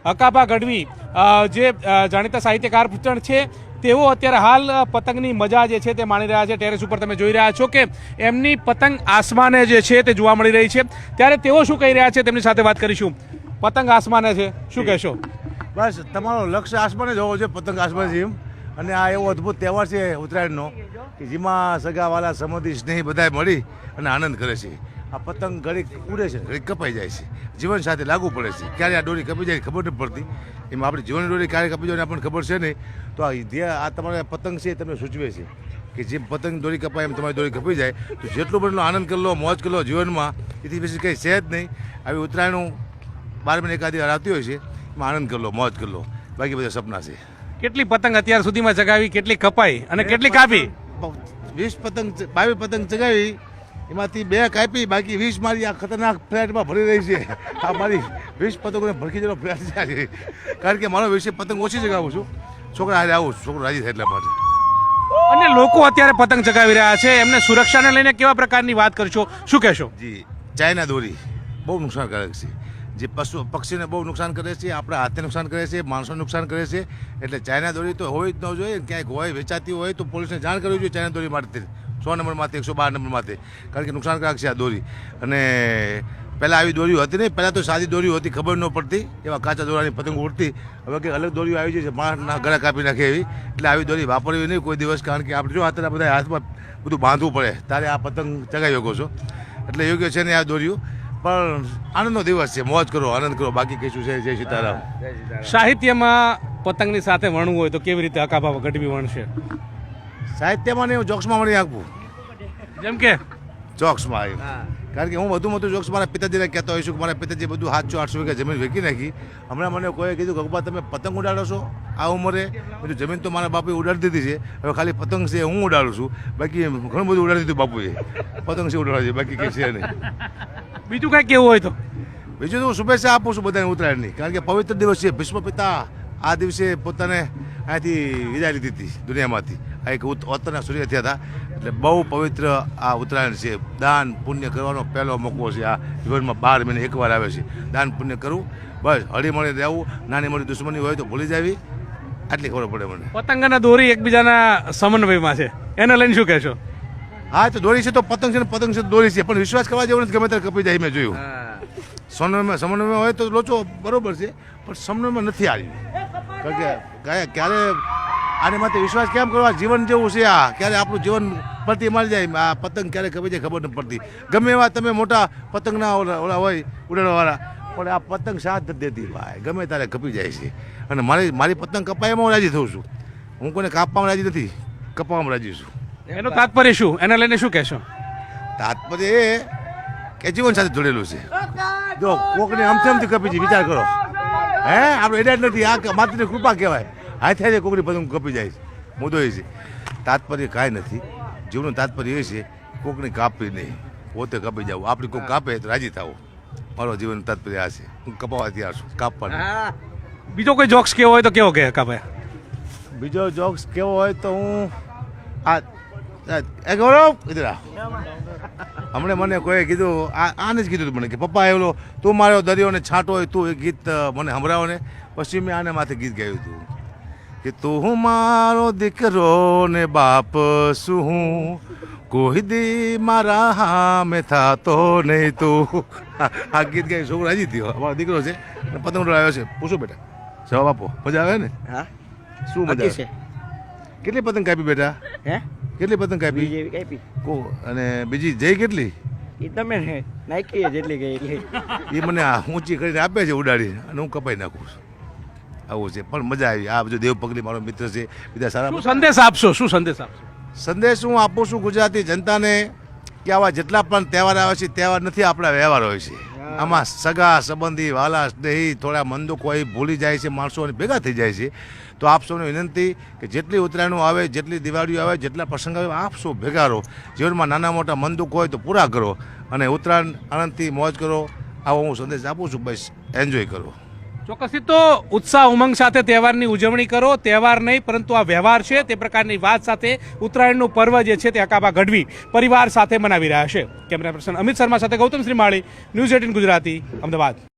હકાભા ગઢવી જે જાણીતા સાહિત્યકાર પણ છે તેઓ અત્યારે હાલ પતંગની મજા જે છે તે માણી રહ્યા છે। ટેરેસ ઉપર તમે જોઈ રહ્યા છો કે એમની પતંગ આસમાને જે છે તે જોવા મળી રહી છે। ત્યારે તેઓ શું કહી રહ્યા છે તેમની સાથે વાત કરીશું। પતંગ આસમાને છે, શું કહેશો? બસ તમારો લક્ષ્ય આસમાને જ હોવો છે, પતંગ આસમાન છે એમ। અને આ એવો અદ્ભુત તહેવાર છે ઉત્તરાયણનો કે જેમાં સગાવાલા સંબંધી સ્નેહી બધા મળી અને આનંદ કરે છે। આ પતંગ ઘડીક ઉડે છે, ઘડીક કપાઈ જાય છે, જીવન સાથે લાગુ પડે છે। ક્યારે આ દોરી કપાઈ જાય ખબર નથી પડતી, એમાં આપણી જીવનની દોરી ક્યારે કપાઈ જાય આપણને ખબર છે નહીં। તો આ તમારે પતંગ છે એ તમને સૂચવે છે કે જે પતંગ દોરી કપાય એમ તમારી દોરી કપાઈ જાય તો જેટલું બનેલો આનંદ કરી લો, મોજ કરી લો જીવનમાં, એથી પછી કંઈ છે જ નહીં। આવી ઉત્તરાયણનું 12 મહિને એકાદી આવતી હોય છે, એમાં આનંદ કરી લો, મોજ કરી લો, બાકી બધા સપના છે। કેટલી પતંગ અત્યાર સુધીમાં ચગાવી, કેટલી કપાઈ અને કેટલી કાપી? 22 પતંગ ચગાવી, એમાંથી 2 કાપી, બાકી 20 મારી આ ખતરનાક ફ્લેટમાં ભરી રહી છે। આ મારી 20 પતંગોને ભરખી જેલો ફ્લેટ છે, કારણ કે મારો વિશે પતંગ ઓછી ચગાવું છું, છોકરા હારે આવું, છોકરો રાજી થાય એટલા માટે। અને લોકો અત્યારે પતંગ ચગાવી રહ્યા છે, એમને સુરક્ષાને લઈને કેવા પ્રકારની વાત કરશો, શું કહેશો? જી, ચાઇના દોરી બહુ નુકસાનકારક છે, જે પક્ષીને બહુ નુકસાન કરે છે, આપણા હાથને નુકસાન કરે છે, માણસોને નુકસાન કરે છે। એટલે ચાઇના દોરી તો હોવી જ ન જોઈએ, ક્યાંક હોય વેચાતી હોય તો પોલીસને જાણ કરવી જોઈએ ચાઇના દોરી માટે, 100 નંબરમાંથી 112 નંબરમાંથી, કારણ કે નુકસાનકારક છે આ દોરી। અને પહેલાં આવી દોરીઓ હતી નહીં, પહેલાં તો સાદી દોરીઓ હતી, ખબર ન પડતી, એવા કાચા દોરાની પતંગ ઉડતી। હવે કંઈક અલગ દોરીઓ આવી છે, માણસના ગળા કાપી નાખે એવી, એટલે આવી દોરી વાપરવી નહીં કોઈ દિવસ, કારણ કે આપણે જો હાથના બધા હાથમાં બધું બાંધવું પડે ત્યારે આ પતંગ ચગાવી શકો છો, એટલે યોગ્ય છે ને આ દોરીઓ। પણ આનંદનો દિવસ છે, મોજ કરો, આનંદ કરો, બાકી કશું છે। જય સીતારામ। સાહિત્યમાં પતંગની સાથે વણવું હોય તો કેવી રીતે હકાભા ગઢવી વણશે? સાહિત્યમાં નહીં, હું જોક્સમાં મળી આપું, જેમ કે જોક્સમાં આવ્યું, કારણ કે હું વધુ જોક્સ મારા પિતાજીને કહેતો હોઈશું કે મારા પિતાજી બધું 700-800 વીઘા જમીન વેચી નાખી। હમણાં મને કોઈ કીધું કે પપ્પા તમે પતંગ ઉડાડો છો આ ઉંમરે? બધું જમીન તો મારા બાપુએ ઉડાડી દીધી છે, હવે ખાલી પતંગ છે હું ઉડાડું છું, બાકી ઘણું બધું ઉડાડી દીધું બાપુએ, પતંગ છે ઉડાડવા છે, બાકી કંઈ છે નહીં। બીજું કાંઈ કેવું હોય તો? બીજું તો હું શુભેચ્છા આપું છું બધાને ઉત્તરાયણની, કારણ કે પવિત્ર દિવસ છે। ભીષ્મ પિતા આ દિવસે પોતાને અહીંયાથી વિદાય લીધી હતી દુનિયામાંથી, આ એક ઓતરના સૂર્ય થયા હતા, એટલે બહુ પવિત્ર આ ઉત્તરાયણ છે। દાન પુણ્ય કરવાનો પહેલો મોકો છે, આ જીવનમાં 12 મહિને એકવાર આવે છે, દાન પુણ્ય કરવું, બસ હળી મળી રહેવું, નાની મોટી દુશ્મની હોય તો ભૂલી જાવી, આટલી ખબર પડે મને। પતંગ અને દોરી એકબીજાના સમન્વયમાં છે, એને લઈને શું કહેશો? હા, તો દોરી છે તો પતંગ છે ને પતંગ છે તો દોરી છે, પણ વિશ્વાસ કરવા જેવું નથી, ગમે ત્યારે કપાઈ જાય, મેં જોયું। સમન્વયમાં હોય તો લોચો બરોબર છે, પણ સમન્વયમાં નથી આવી, કારણ કે ક્યારે આની માટે વિશ્વાસ કેમ કરવા? જીવન જેવું છે આ, ક્યારે આપણું જીવન પડતી મારી જાય, આ પતંગ ક્યારે કપાઈ જાય ખબર નથી પડતી। ગમે એવા તમે મોટા પતંગના ઓલા હોય ઉડાડવાવાળા, પણ આ પતંગ સાથ નથી દેતી ભાઈ, ગમે ત્યારે કપી જાય છે। અને મારી પતંગ કપાયમાં હું રાજી થઉં છું, હું કોઈને કાપવામાં રાજી નથી, કપાવવામાં રાજી છું। એનું તાત્પર્ય શું, એને લઈને શું કહેશો? તાત્પર્ય એ કે જીવન સાથે જોડેલું છે। જો કોકને આમથી કપી છે, વિચાર કરો, હે આપણે એડા જ નથી, આ માત્રની કૃપા કહેવાય, હાથે હાથે કોકની પતંગ કપી જાય છે, મુદ્દો એ છે। તાત્પર્ય કાંઈ નથી, જીવનનું તાત્પર્ય એ છે કોકને કાપવી નહીં, પોતે કપી જવું, આપણી કોક કાપે તો રાજી થવું, મારો જીવનનું તાત્પર્ય આ છે। હું કપાવવા તૈયાર છું, કાપવાનું। બીજો કોઈ જોક્સ કેવો હોય તો કેવો કે હકાભાઈ? બીજો જોક્સ કેવો હોય તો હું ગૌરવ ઇધર હમણાં મને કોઈ કીધું, આને જ કીધું મને કે પપ્પા એવલો તું મારો દરિયો ને છાંટો હોય તું એ ગીત મને સંભળાવો ને, પછી મેં આને માથે ગીત ગાયું હતું કે તું મારો દીકરો ને બાપ શું હું, કોઈ દી મારા હામે થાતો નહીં તું। આ ગીત ગાયું, છોકરો રાજી થયો, અમારો દીકરો છે પતંગ ઉડાવ્યો છે। પૂછો બેટા, જવાબ આપો, મજા આવે ને? હા, શું મજા આવે? કેટલી પતંગ કાપી બેટા? હે કેટલી પતંગ કાપી? બીજી કાપી અને બીજી જઈ કેટલી? એ તમે નાખી જેટલી ગઈ એટલી, એ મને ઊંચી કરીને આપે છે ઉડાડી, અને હું કપાઈ નાખું છું, આવું છે। પણ મજા આવી। આ બધું દેવ પગલી મારો મિત્ર છે, બીજા સારા। શું સંદેશ આપશો, શું સંદેશ આપશો? સંદેશ હું આપું છું ગુજરાતી જનતાને કે આવા જેટલા પણ તહેવાર આવે છે, તહેવાર નથી, આપણા વ્યવહાર હોય છે। આમાં સગા સંબંધી વાલા સ્નેહી થોડા મન દુઃખ હોય ભૂલી જાય છે, માણસો ભેગા થઈ જાય છે। તો આપ સૌને વિનંતી કે જેટલી ઉત્તરાયણો આવે, જેટલી દિવાળીઓ આવે, જેટલા પ્રસંગ આવે, આપ સૌ ભેગા રહો, જીવનમાં નાના મોટા મન દુઃખ હોય તો પૂરા કરો, અને ઉત્તરાયણ આનંદથી મોજ કરો, આવો હું સંદેશ આપું છું। બસ એન્જોય કરો। ચોક્કસથી તો ઉત્સાહ ઉમંગ સાથે તહેવારની ઉજવણી કરો, તહેવાર નહીં પરંતુ આ વ્યવહાર છે તે પ્રકારની વાત સાથે ઉત્તરાયણનું પર્વ જે છે તે હકાભા ગઢવી પરિવાર સાથે મનાવી રહ્યા છે। કેમેરા પર્સન અમિત શર્મા સાથે ગૌતમ શ્રીમાળી, ન્યૂઝ 18 ગુજરાતી, અમદાવાદ।